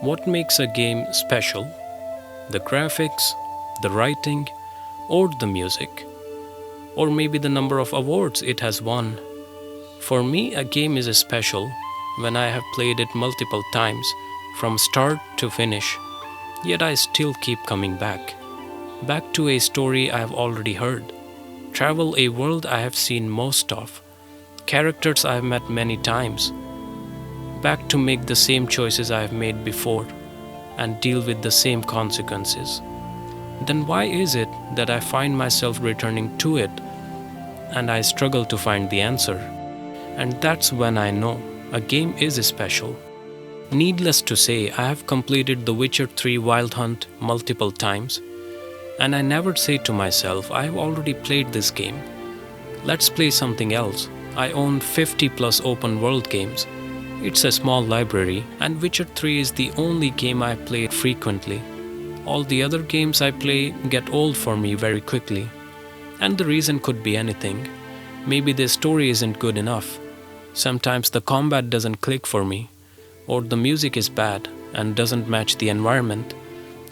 What makes a game special? The graphics, the writing, or the music? Or maybe the number of awards it has won? For me, a game is special when I have played it multiple times, from start to finish. Yet I still keep coming back. Back to a story I have already heard. Travel a world I have seen most of. Characters I have met many times. Back to make the same choices I have made before and deal with the same consequences. Then why is it that I find myself returning to it and I struggle to find the answer? And that's when I know a game is special. Needless to say, I have completed The Witcher 3 Wild Hunt multiple times, and I never say to myself, I have already played this game. Let's play something else. I own 50 plus open world games. It's a small library, and Witcher 3 is the only game I play frequently. All the other games I play get old for me very quickly. And the reason could be anything. Maybe the story isn't good enough. Sometimes the combat doesn't click for me. Or the music is bad and doesn't match the environment.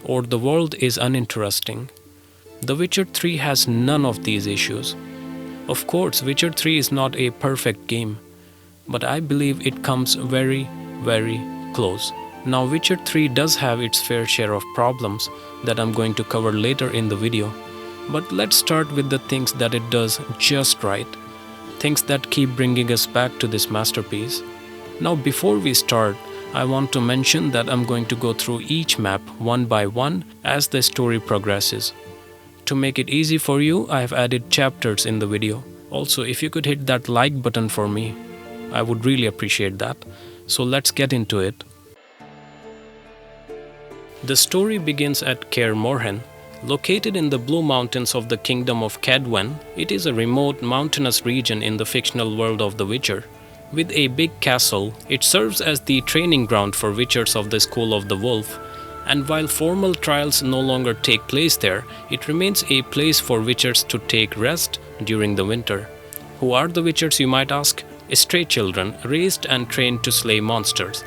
Or the world is uninteresting. The Witcher 3 has none of these issues. Of course, Witcher 3 is not a perfect game, but I believe it comes very, very close. Now, Witcher 3 does have its fair share of problems that I'm going to cover later in the video. But let's start with the things that it does just right. Things that keep bringing us back to this masterpiece. Now, before we start, I want to mention that I'm going to go through each map one by one as the story progresses. To make it easy for you, I have added chapters in the video. Also, if you could hit that like button for me, I would really appreciate that. So let's get into it. The story begins at Kaer Morhen. Located in the Blue Mountains of the Kingdom of Cadwen, it is a remote mountainous region in the fictional world of The Witcher. With a big castle, it serves as the training ground for witchers of the School of the Wolf. And while formal trials no longer take place there, it remains a place for witchers to take rest during the winter. Who are the witchers, you might ask? Stray children, raised and trained to slay monsters.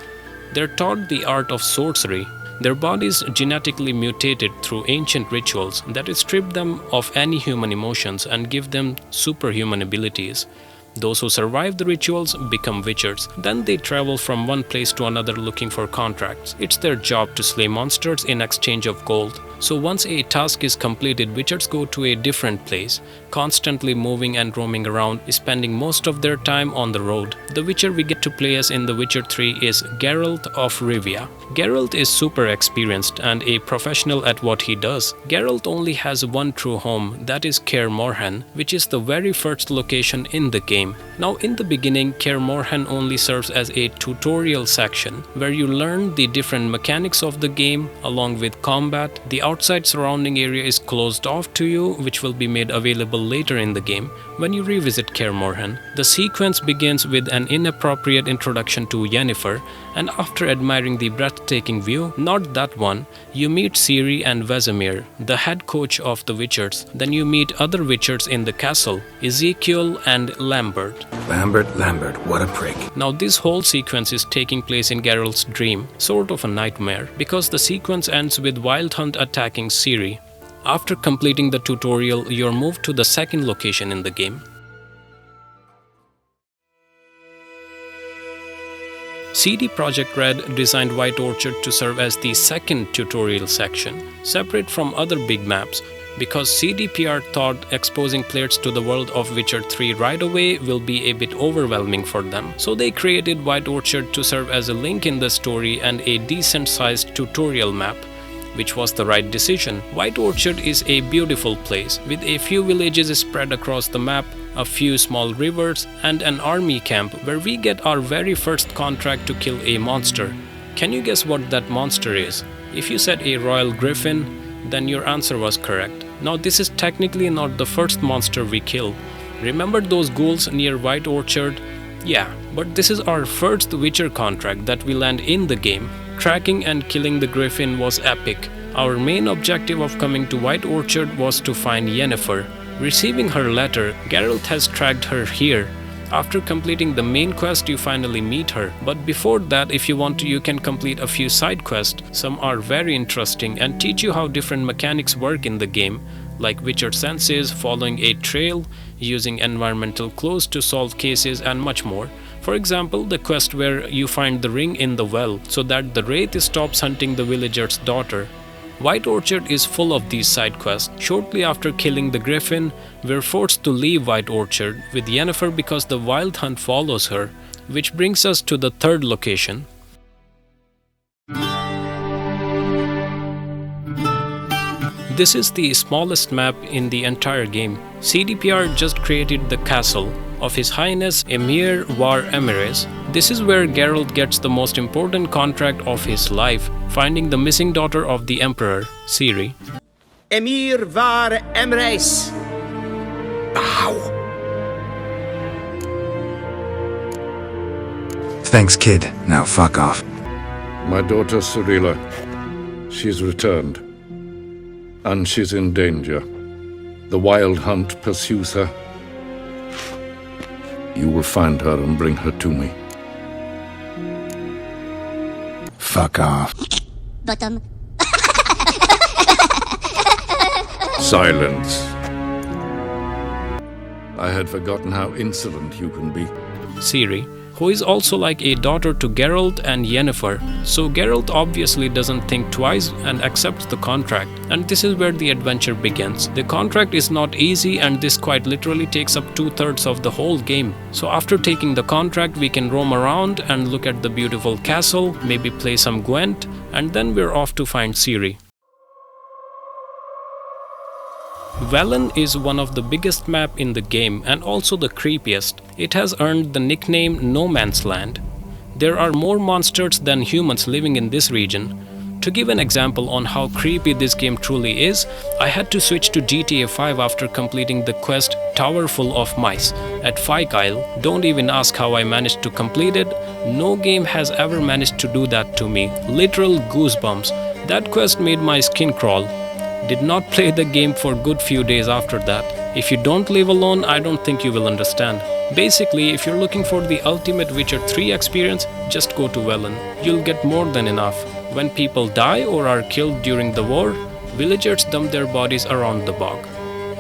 They're taught the art of sorcery. Their bodies genetically mutated through ancient rituals that strip them of any human emotions and give them superhuman abilities. Those who survive the rituals become witchers. Then they travel from one place to another looking for contracts. It's their job to slay monsters in exchange of gold. So once a task is completed, witchers go to a different place, constantly moving and roaming around, spending most of their time on the road. The witcher we get to play as in The Witcher 3 is Geralt of Rivia. Geralt is super experienced and a professional at what he does. Geralt only has one true home, that is Kaer Morhen, which is the very first location in the game. Now in the beginning, Kaer Morhen only serves as a tutorial section where you learn the different mechanics of the game along with combat. The outside surrounding area is closed off to you, which will be made available later in the game when you revisit Kaer Morhen. The sequence begins with an inappropriate introduction to Yennefer, and after admiring the breathtaking view, not that one, you meet Ciri and Vizima, the head coach of the Witchers. Then you meet other Witchers in the castle, Ezekiel and Lambert. Lambert, what a prick. Now this whole sequence is taking place in Geralt's dream, sort of a nightmare, because the sequence ends with Wild Hunt attacking Ciri. After completing the tutorial, you're moved to the second location in the game. CD Projekt Red designed White Orchard to serve as the second tutorial section, separate from other big maps, because CDPR thought exposing players to the world of Witcher 3 right away will be a bit overwhelming for them. So they created White Orchard to serve as a link in the story and a decent-sized tutorial map, which was the right decision. White Orchard is a beautiful place, with a few villages spread across the map, a few small rivers, and an army camp where we get our very first contract to kill a monster. Can you guess what that monster is? If you said a royal griffin, then your answer was correct. Now this is technically not the first monster we kill. Remember those ghouls near White Orchard? Yeah, but this is our first Witcher contract that we land in the game. Tracking and killing the griffin was epic. Our main objective of coming to White Orchard was to find Yennefer. Receiving her letter, Geralt has tracked her here. After completing the main quest, you finally meet her. But before that, if you want to, you can complete a few side quests. Some are very interesting and teach you how different mechanics work in the game, like Witcher senses, following a trail, using environmental clues to solve cases, and much more. For example, the quest where you find the ring in the well so that the wraith stops hunting the villager's daughter. White Orchard is full of these side quests. Shortly after killing the griffin, we're forced to leave White Orchard with Yennefer because the wild hunt follows her, which brings us to the third location. This is the smallest map in the entire game. CDPR just created the castle of His Highness Emir War Emires. This is where Geralt gets the most important contract of his life, finding the missing daughter of the Emperor, Ciri. Emir Var Emres. Ow! Thanks, kid. Now fuck off. My daughter Cirilla, she's returned. And she's in danger. The wild hunt pursues her. You will find her and bring her to me. Fuck off. Bottom. Silence. I had forgotten how insolent you can be. Ciri, who is also like a daughter to Geralt and Yennefer, so Geralt obviously doesn't think twice and accepts the contract, and this is where the adventure begins. The contract is not easy, and this quite literally takes up 2/3 of the whole game. So after taking the contract, we can roam around and look at the beautiful castle, maybe play some Gwent, and then we're off to find Ciri. Velen is one of the biggest map in the game and also the creepiest. It has earned the nickname No Man's Land. There are more monsters than humans living in this region. To give an example on how creepy this game truly is, I had to switch to GTA 5 after completing the quest Tower Full of Mice at Fyke Isle. Don't even ask how I managed to complete it. No game has ever managed to do that to me. Literal goosebumps. That quest made my skin crawl. Did not play the game for a good few days after that. If you don't live alone, I don't think you will understand. Basically, if you're looking for the ultimate Witcher 3 experience, just go to Velen. You'll get more than enough. When people die or are killed during the war, villagers dump their bodies around the bog,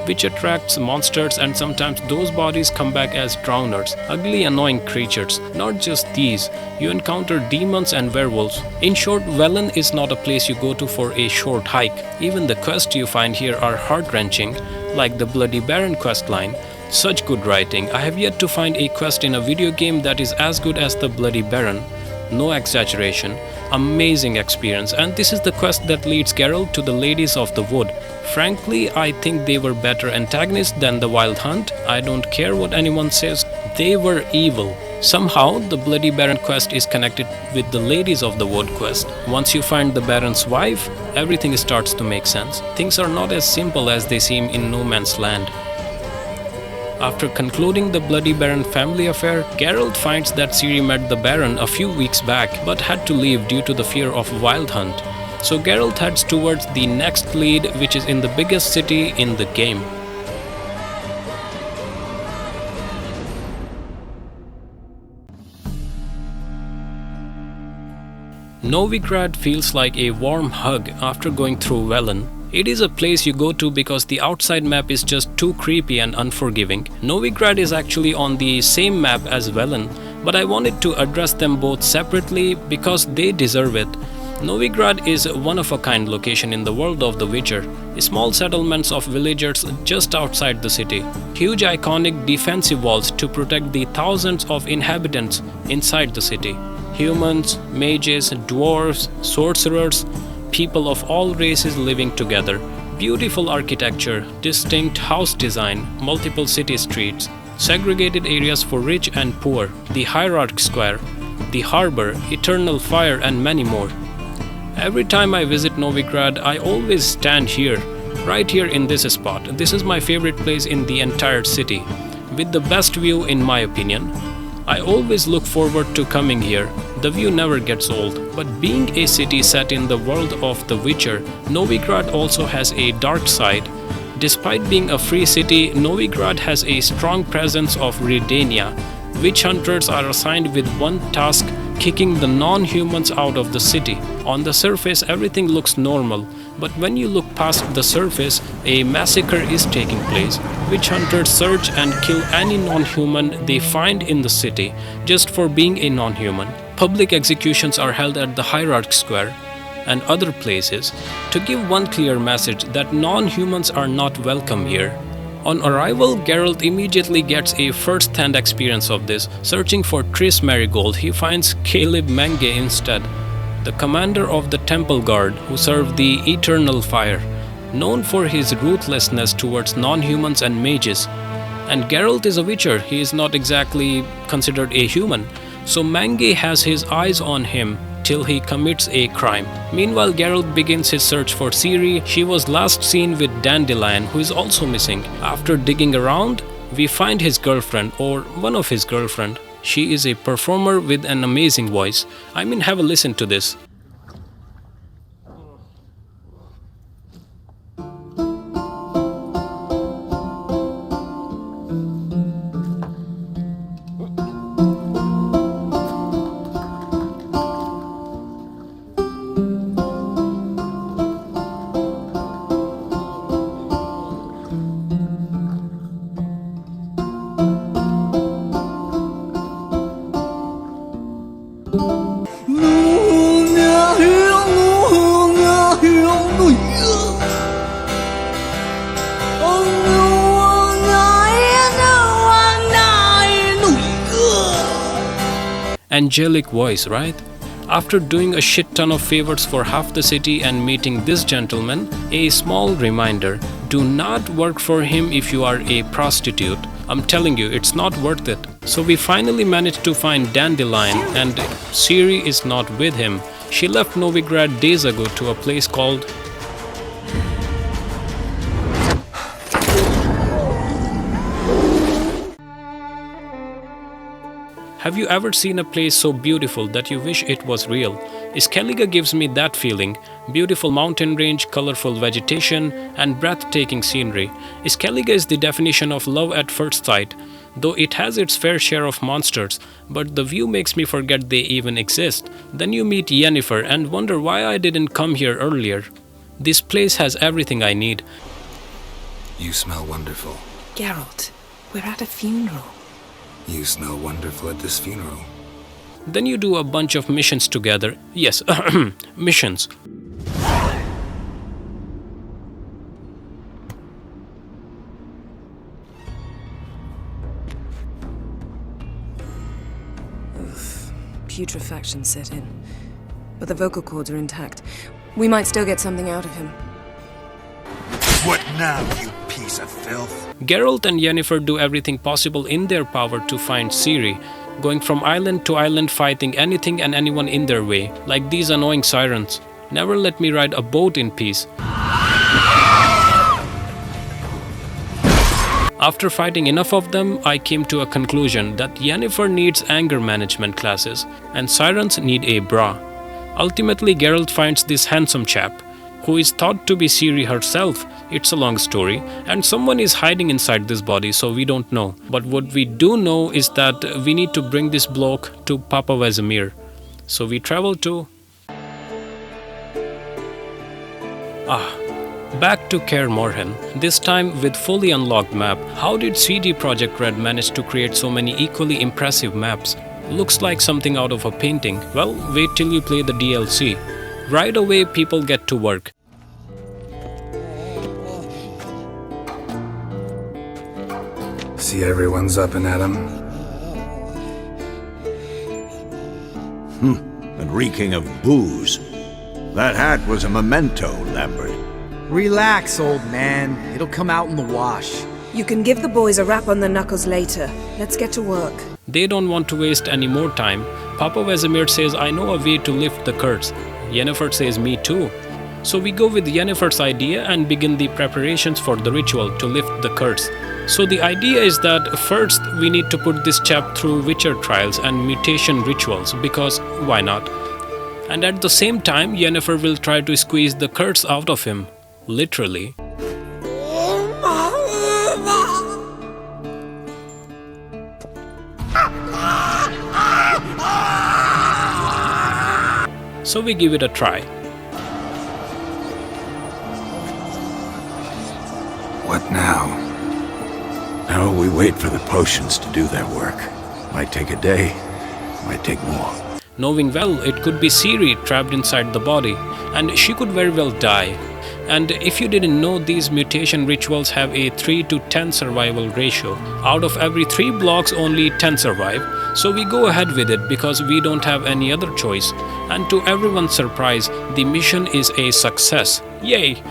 which attracts monsters, and sometimes those bodies come back as drowners, ugly annoying creatures. Not just these, you encounter demons and werewolves. In short, Velen is not a place you go to for a short hike. Even the quests you find here are heart-wrenching, like the Bloody Baron questline. Such good writing. I have yet to find a quest in a video game that is as good as the Bloody Baron. No exaggeration. Amazing experience, and this is the quest that leads Geralt to the Ladies of the Wood. Frankly, I think they were better antagonists than the Wild Hunt. I don't care what anyone says, they were evil. Somehow, the Bloody Baron quest is connected with the Ladies of the Wood quest. Once you find the Baron's wife, everything starts to make sense. Things are not as simple as they seem in No Man's Land. After concluding the Bloody Baron family affair, Geralt finds that Ciri met the Baron a few weeks back but had to leave due to the fear of Wild Hunt. So Geralt heads towards the next lead, which is in the biggest city in the game. Novigrad feels like a warm hug after going through Velen. It is a place you go to because the outside map is just too creepy and unforgiving. Novigrad is actually on the same map as Velen, but I wanted to address them both separately because they deserve it. Novigrad is a one-of-a-kind location in the world of The Witcher. Small settlements of villagers just outside the city. Huge iconic defensive walls to protect the thousands of inhabitants inside the city. Humans, mages, dwarves, sorcerers, people of all races living together. Beautiful architecture, distinct house design, multiple city streets, segregated areas for rich and poor, the Hierarch Square, the harbor, eternal fire, and many more. Every time I visit Novigrad, I always stand here, right here in this spot. This is my favorite place in the entire city, with the best view in my opinion. I always look forward to coming here. The view never gets old. But being a city set in the world of The Witcher, Novigrad also has a dark side. Despite being a free city, Novigrad has a strong presence of Redania, Witch hunters are assigned with one task: kicking the non-humans out of the city. On the surface, everything looks normal, but when you look past the surface, a massacre is taking place. Witch hunters search and kill any non-human they find in the city, just for being a non-human. Public executions are held at the Hierarch Square and other places to give one clear message that non-humans are not welcome here. On arrival, Geralt immediately gets a first-hand experience of this. Searching for Triss Marigold, he finds Caleb Menge instead, the commander of the Temple Guard who served the Eternal Fire, known for his ruthlessness towards non-humans and mages. And Geralt is a witcher, he is not exactly considered a human, so Menge has his eyes on him till he commits a crime. Meanwhile, Geralt begins his search for Ciri. She was last seen with Dandelion, who is also missing. After digging around, we find his girlfriend, or one of his girlfriend. She is a performer with an amazing voice. I mean, have a listen to this. Angelic voice, right? After doing a shit ton of favors for half the city and meeting this gentleman, a small reminder: do not work for him if you are a prostitute. I'm telling you, it's not worth it. So we finally managed to find Dandelion, and Ciri is not with him. She left Novigrad days ago to a place called... Have you ever seen a place so beautiful that you wish it was real? Skellige gives me that feeling. Beautiful mountain range, colorful vegetation, and breathtaking scenery. Skellige is the definition of love at first sight, though it has its fair share of monsters, but the view makes me forget they even exist. Then you meet Yennefer and wonder why I didn't come here earlier. This place has everything I need. You smell wonderful. Geralt, we're at a funeral. You smell wonderful at this funeral. Then you do a bunch of missions together. Yes, missions. Putrefaction set in. But the vocal cords are intact. We might still get something out of him. What now, you piece of filth? Geralt and Yennefer do everything possible in their power to find Ciri, going from island to island fighting anything and anyone in their way, like these annoying sirens. Never let me ride a boat in peace. After fighting enough of them, I came to a conclusion that Yennefer needs anger management classes, and sirens need a bra. Ultimately, Geralt finds this handsome chap, who is thought to be Ciri herself. It's a long story, and someone is hiding inside this body, so we don't know. But what we do know is that we need to bring this bloke to Papa Vizima. So we travel to... back to Kaer Morhen, this time with fully unlocked map. How did CD Projekt Red manage to create so many equally impressive maps? Looks like something out of a painting. Well, wait till you play the DLC. Right away, people get to work. See, everyone's up and at 'em. And reeking of booze. That hat was a memento, Lambert. Relax, old man. It'll come out in the wash. You can give the boys a rap on the knuckles later. Let's get to work. They don't want to waste any more time. Papa Vizima says, I know a way to lift the curse. Yennefer says, me too. So we go with Yennefer's idea and begin the preparations for the ritual to lift the curse. So the idea is that first we need to put this chap through Witcher trials and mutation rituals, because why not? And at the same time, Yennefer will try to squeeze the curse out of him. Literally. So we give it a try. What now? Now we wait for the potions to do their work. Might take a day, might take more. Knowing well, it could be Ciri trapped inside the body, and she could very well die. And if you didn't know, these mutation rituals have a 3 to 10 survival ratio. Out of every 3 blocks, only 10 survive. So we go ahead with it because we don't have any other choice. And to everyone's surprise, the mission is a success. Yay!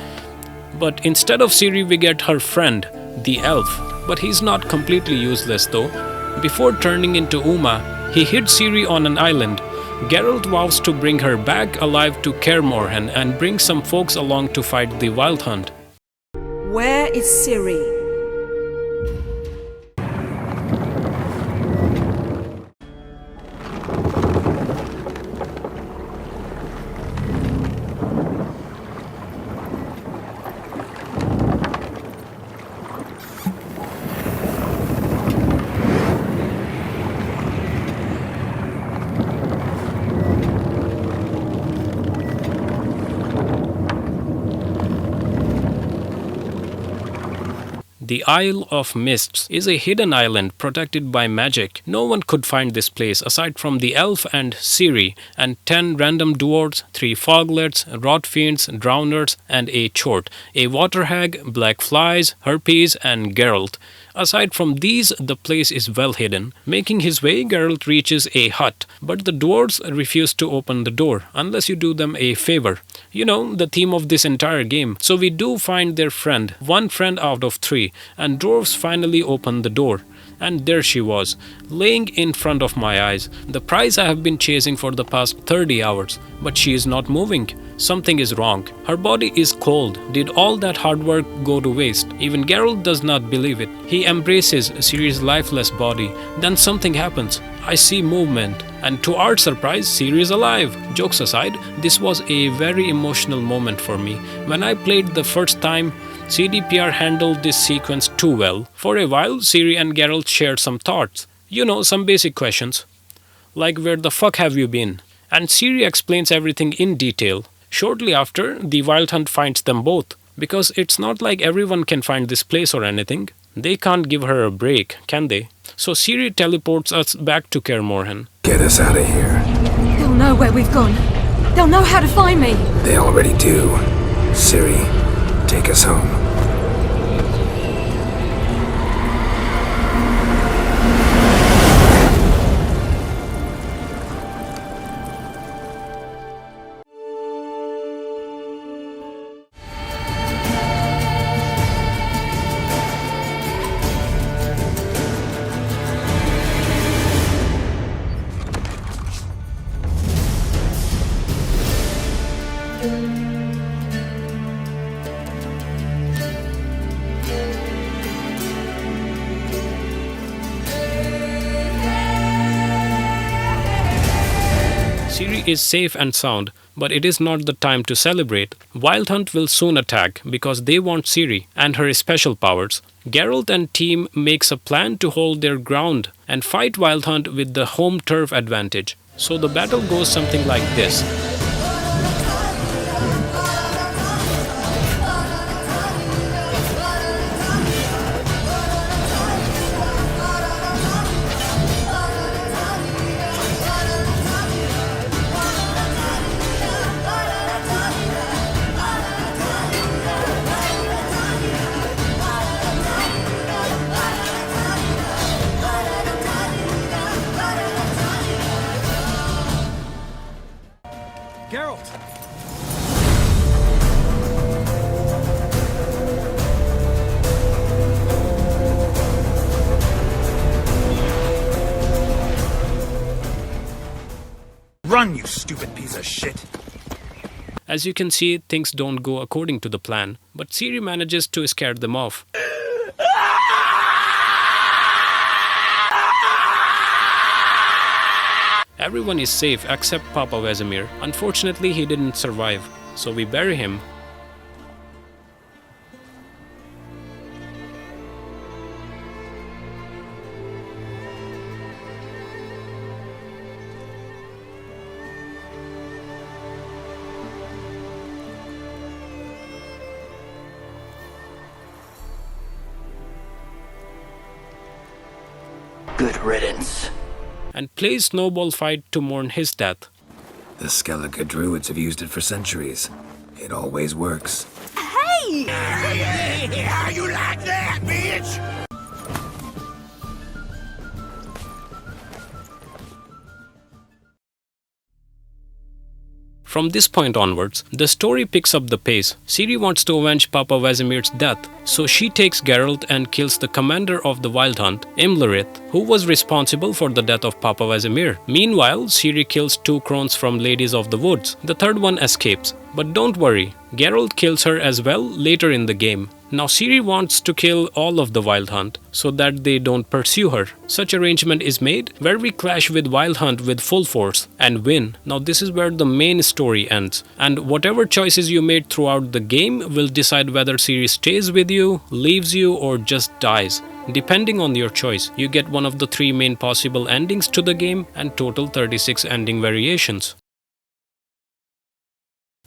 But instead of Ciri, we get her friend, the elf. But he's not completely useless though. Before turning into Uma, he hid Ciri on an island. Geralt vows to bring her back alive to Kaer Morhen and bring some folks along to fight the Wild Hunt. Where is Ciri? The Isle of Mists is a hidden island protected by magic. No one could find this place aside from the elf and Ciri, and 10 random dwarves, 3 foglets, rot fiends, drowners, and a chort, a water hag, black flies, harpies, and Geralt. Aside from these, the place is well hidden. Making his way, Geralt reaches a hut, but the dwarves refuse to open the door unless you do them a favor. You know, the theme of this entire game. So we do find their friend, 1 friend out of 3, and dwarves finally open the door. And there she was, laying in front of my eyes, the prize I have been chasing for the past 30 hours. But she is not moving. Something is wrong. Her body is cold. Did all that hard work go to waste? Even Geralt does not believe it. He embraces Ciri's lifeless body. Then something happens. I see movement. And to our surprise, Ciri is alive. Jokes aside, this was a very emotional moment for me. When I played the first time, CDPR handled this sequence too well. For a while, Ciri and Geralt shared some thoughts. You know, some basic questions. Like, where the fuck have you been? And Ciri explains everything in detail. Shortly after, the Wild Hunt finds them both. Because it's not like everyone can find this place or anything. They can't give her a break, can they? So Ciri teleports us back to Kaer Morhen. Get us out of here. They'll know where we've gone. They'll know how to find me. They already do. Ciri, take us home. Ciri is safe and sound, but it is not the time to celebrate. Wild Hunt will soon attack because they want Ciri and her special powers. Geralt and team makes a plan to hold their ground and fight Wild Hunt with the home turf advantage. So the battle goes something like this. Geralt! Run, you stupid piece of shit! As you can see, things don't go according to the plan, but Ciri manages to scare them off. Everyone is safe except Papa Vesemir. Unfortunately, he didn't survive, so we bury him. Good riddance. and plays snowball fight to mourn his death. The Skellige druids have used it for centuries. It always works. Hey! How you like that, bitch? From this point onwards, the story picks up the pace. Ciri wants to avenge Papa Vesemir's death, so she takes Geralt and kills the commander of the Wild Hunt, Imlerith, who was responsible for the death of Papa Vesemir. Meanwhile, Ciri kills 2 crones from Ladies of the Woods. The third one escapes. But don't worry, Geralt kills her as well later in the game. Now Ciri wants to kill all of the Wild Hunt so that they don't pursue her. Such arrangement is made where we clash with Wild Hunt with full force and win. Now this is where the main story ends, and whatever choices you made throughout the game will decide whether Ciri stays with you, leaves you, or just dies. Depending on your choice, you get one of the 3 main possible endings to the game and total 36 ending variations.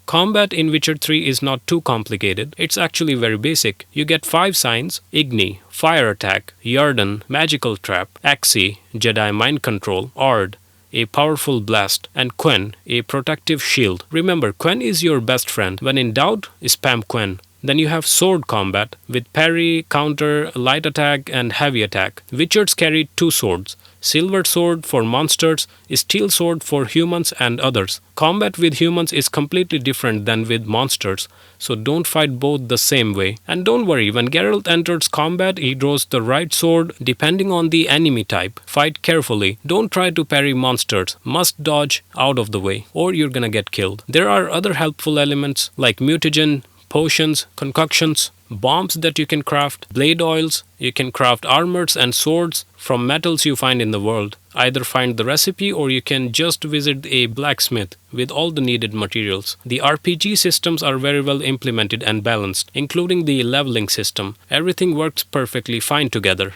Combat in Witcher 3 is not too complicated, it's actually very basic. You get 5 signs: Igni, Fire Attack, Yarden, Magical Trap, Axii, Jedi Mind Control, Ard, a Powerful Blast, and Quen, a Protective Shield. Remember, Quen is your best friend. When in doubt, spam Quen. Then you have sword combat with parry, counter, light attack, and heavy attack. Witchers carry 2 swords. Silver sword for monsters, steel sword for humans and others. Combat with humans is completely different than with monsters, so don't fight both the same way. And don't worry, when Geralt enters combat, he draws the right sword depending on the enemy type. Fight carefully. Don't try to parry monsters. Must dodge out of the way, or you're gonna get killed. There are other helpful elements like mutagen, potions, concoctions, bombs that you can craft, blade oils. You can craft armors and swords from metals you find in the world. Either find the recipe or you can just visit a blacksmith with all the needed materials. The RPG systems are very well implemented and balanced, including the leveling system. Everything works perfectly fine together.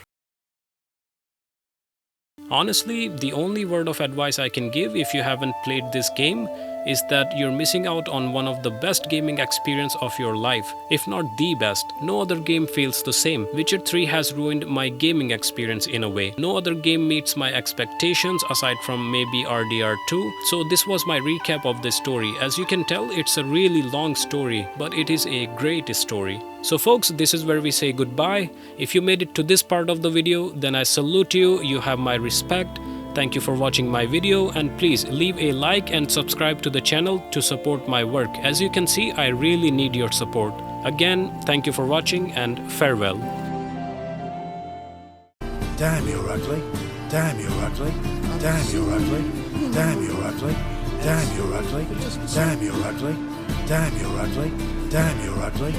Honestly, the only word of advice I can give if you haven't played this game is that you're missing out on one of the best gaming experience of your life, if not the best. No other game feels the same. Witcher 3 has ruined my gaming experience in a way. No other game meets my expectations aside from maybe RDR 2. So this was my recap of this story. As you can tell, it's a really long story, but it is a great story. So folks, this is where we say goodbye. If you made it to this part of the video, then I salute you. You have my respect. Thank you for watching my video, and please leave a like and subscribe to the channel to support my work. As you can see, I really need your support. Again, thank you for watching and farewell. Damn, you're ugly. Damn, you're ugly. Damn, you're ugly. Damn, you're ugly. Damn, you're ugly. Damn, you're ugly. Damn, you're ugly. Damn, you're ugly.